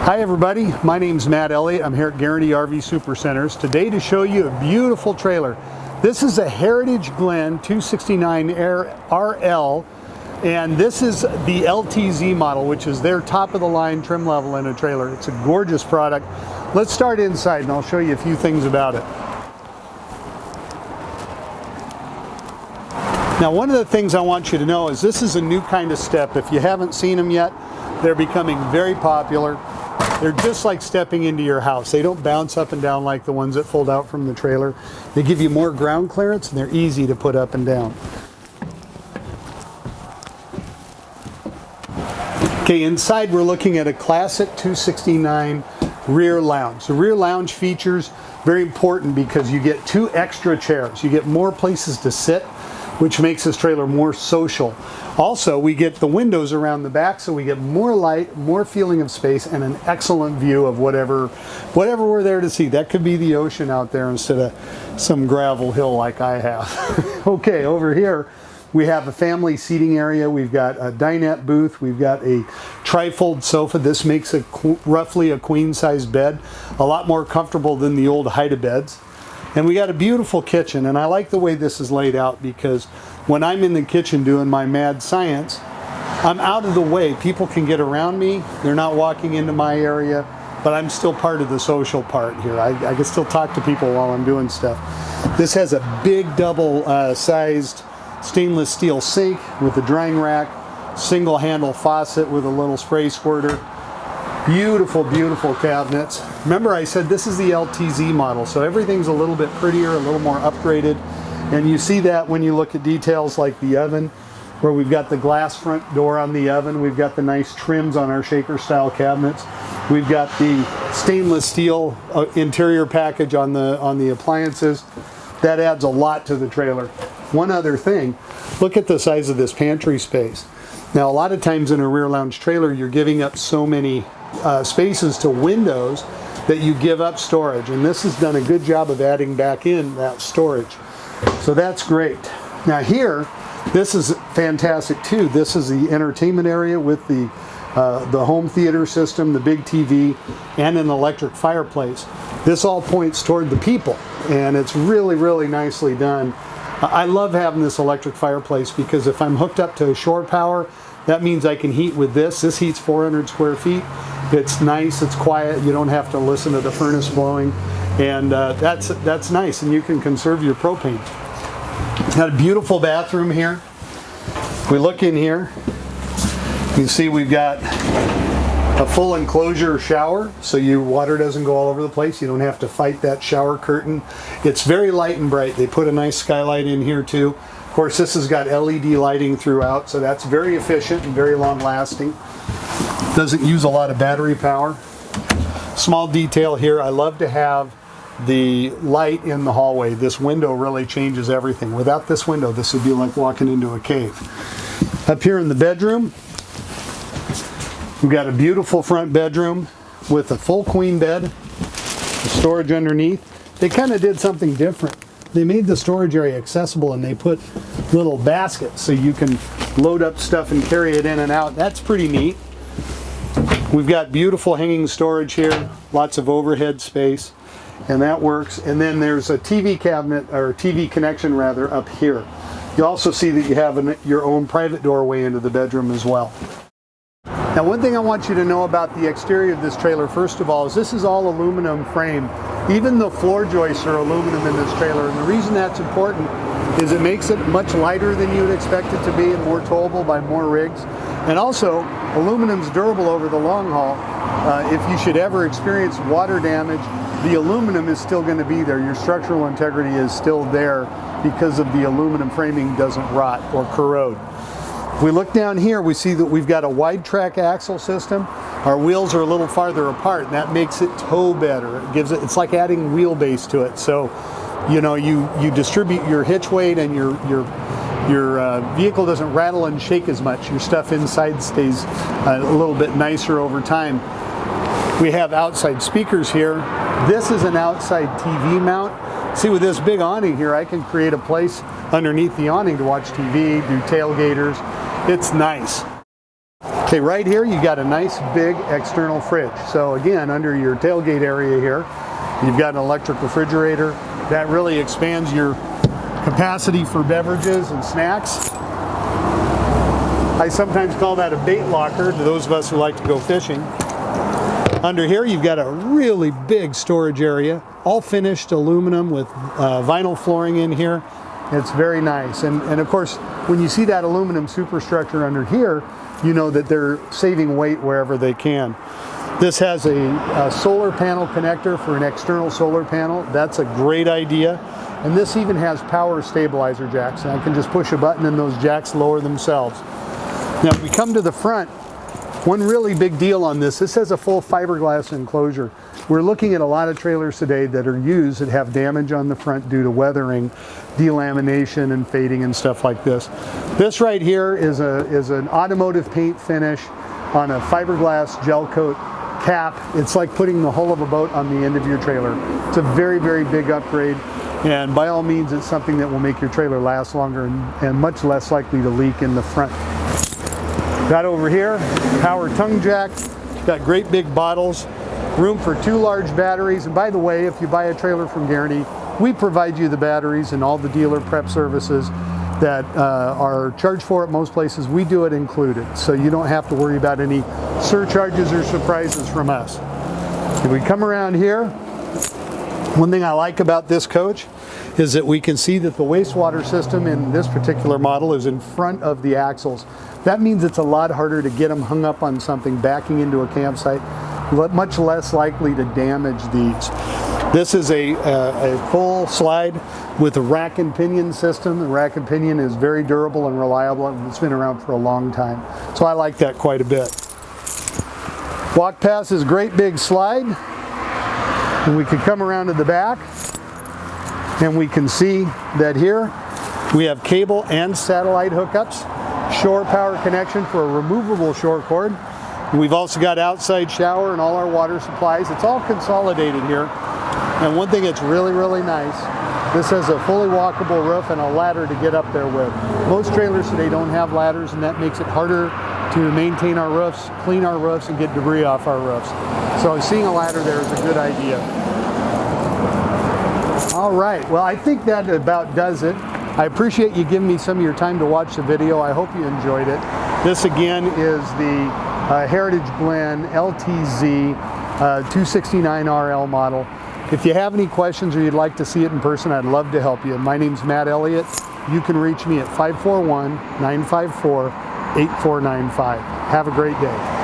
Hi everybody, my name's Matt Elliott. I'm here at Guarantee RV Supercenters today to show you a beautiful trailer. This is a Heritage Glen 269 RL, and this is the LTZ model, which is their top of the line trim level in a trailer. It's a gorgeous product. Let's start inside and I'll show you a few things about it. Now, one of the things I want you to know is this is a new kind of step. If you haven't seen them yet, they're becoming very popular. They're just like stepping into your house. They don't bounce up and down like the ones that fold out from the trailer. They give you more ground clearance and they're easy to put up and down. Okay, inside we're looking at a classic 269 rear lounge. The rear lounge features very important because you get 2 extra chairs. You get more places to sit, which makes this trailer more social. Also, we get the windows around the back, so we get more light, more feeling of space, and an excellent view of whatever we're there to see. That could be the ocean out there instead of some gravel hill like I have. Okay, over here we have a family seating area. We've got a dinette booth. We've got a trifold sofa. This makes it roughly a queen-size bed, a lot more comfortable than the old hide-a-beds. And we got a beautiful kitchen, and I like the way this is laid out because when I'm in the kitchen doing my mad science, I'm out of the way. People can get around me. They're not walking into my area, but I'm still part of the social part here. I can still talk to people while I'm doing stuff. This has a big double-sized stainless steel sink with a drying rack, single handle faucet with a little spray squirter. Beautiful, beautiful cabinets. Remember, I said this is the LTZ model, so everything's a little bit prettier, a little more upgraded. And you see that when you look at details like the oven, where we've got the glass front door on the oven. We've got the nice trims on our shaker style cabinets. We've got the stainless steel interior package on the appliances. That adds a lot to the trailer. One other thing, look at the size of this pantry space. Now, a lot of times in a rear lounge trailer, you're giving up so many spaces to windows that you give up storage, and this has done a good job of adding back in that storage, so that's great. Now here, this is fantastic too. This is the entertainment area with the home theater system, the big TV, and an electric fireplace. This all points toward the people, and it's really, really nicely done. I love having this electric fireplace because if I'm hooked up to shore power, that means I can heat with this. This heats 400 square feet. It's nice, it's quiet, you don't have to listen to the furnace blowing, and that's nice, and you can conserve your propane. Got a beautiful bathroom here. We look in here, you can see we've got a full enclosure shower, so your water doesn't go all over the place. You don't have to fight that shower curtain. It's very light and bright. They put a nice skylight in here too. Of course, this has got LED lighting throughout, so that's very efficient and very long lasting. Doesn't use a lot of battery power. Small detail here, I love to have the light in the hallway. This window really changes everything. Without this window, this would be like walking into a cave. Up here in the bedroom, we've got a beautiful front bedroom with a full queen bed, the storage underneath. They kind of did something different. They made the storage area accessible and they put little baskets so you can load up stuff and carry it in and out. That's pretty neat. We've got beautiful hanging storage here, lots of overhead space, and that works. And then there's a TV cabinet, or TV connection rather, up here. You also see that you have your own private doorway into the bedroom as well. Now, one thing I want you to know about the exterior of this trailer, first of all, is this is all aluminum frame. Even the floor joists are aluminum in this trailer, and the reason that's important is it makes it much lighter than you would expect it to be and more towable by more rigs. And also, aluminum's durable over the long haul. If you should ever experience water damage, the aluminum is still going to be there. Your structural integrity is still there because of the aluminum framing doesn't rot or corrode. If we look down here, we see that we've got a wide track axle system. Our wheels are a little farther apart, and that makes it tow better. It's like adding wheelbase to it. So, you know, you distribute your hitch weight, and your vehicle doesn't rattle and shake as much. Your stuff inside stays a little bit nicer over time. We have outside speakers here. This is an outside TV mount. See, with this big awning here, I can create a place underneath the awning to watch TV, do tailgaters. It's nice. Okay, right here you got a nice big external fridge. So again, under your tailgate area here, you've got an electric refrigerator. That really expands your capacity for beverages and snacks. I sometimes call that a bait locker to those of us who like to go fishing. Under here you've got a really big storage area, all finished aluminum with vinyl flooring in here. It's very nice. And of course, when you see that aluminum superstructure under here, you know that they're saving weight wherever they can. This has a solar panel connector for an external solar panel. That's a great idea. And this even has power stabilizer jacks. And I can just push a button and those jacks lower themselves. Now, if we come to the front, one really big deal on this has a full fiberglass enclosure. We're looking at a lot of trailers today that are used that have damage on the front due to weathering, delamination, and fading and stuff like this. This right here is an automotive paint finish on a fiberglass gel coat cap. It's like putting the hull of a boat on the end of your trailer. It's a very, very big upgrade. And by all means, it's something that will make your trailer last longer and much less likely to leak in the front. Got over here, power tongue jack, got great big bottles, room for 2 large batteries. And by the way, if you buy a trailer from Guarantee, we provide you the batteries and all the dealer prep services that are charged for at most places. We do it included, so you don't have to worry about any surcharges or surprises from us. If we come around here, one thing I like about this coach is that we can see that the wastewater system in this particular model is in front of the axles. That means it's a lot harder to get them hung up on something backing into a campsite, much less likely to damage these. This is a full slide with a rack and pinion system. The rack and pinion is very durable and reliable, and it's been around for a long time. So I like that quite a bit. Walk past this great big slide, and we can come around to the back, and we can see that here we have cable and satellite hookups, shore power connection for a removable shore cord. And we've also got outside shower and all our water supplies. It's all consolidated here. And one thing that's really, really nice, this has a fully walkable roof and a ladder to get up there with. Most trailers today don't have ladders, and that makes it harder to maintain our roofs, clean our roofs, and get debris off our roofs. So seeing a ladder there is a good idea. All right, well, I think that about does it. I appreciate you giving me some of your time to watch the video. I hope you enjoyed it. This again is the Heritage Glen LTZ 269RL model. If you have any questions or you'd like to see it in person, I'd love to help you. My name's Matt Elliott. You can reach me at 541-954-8495. Have a great day.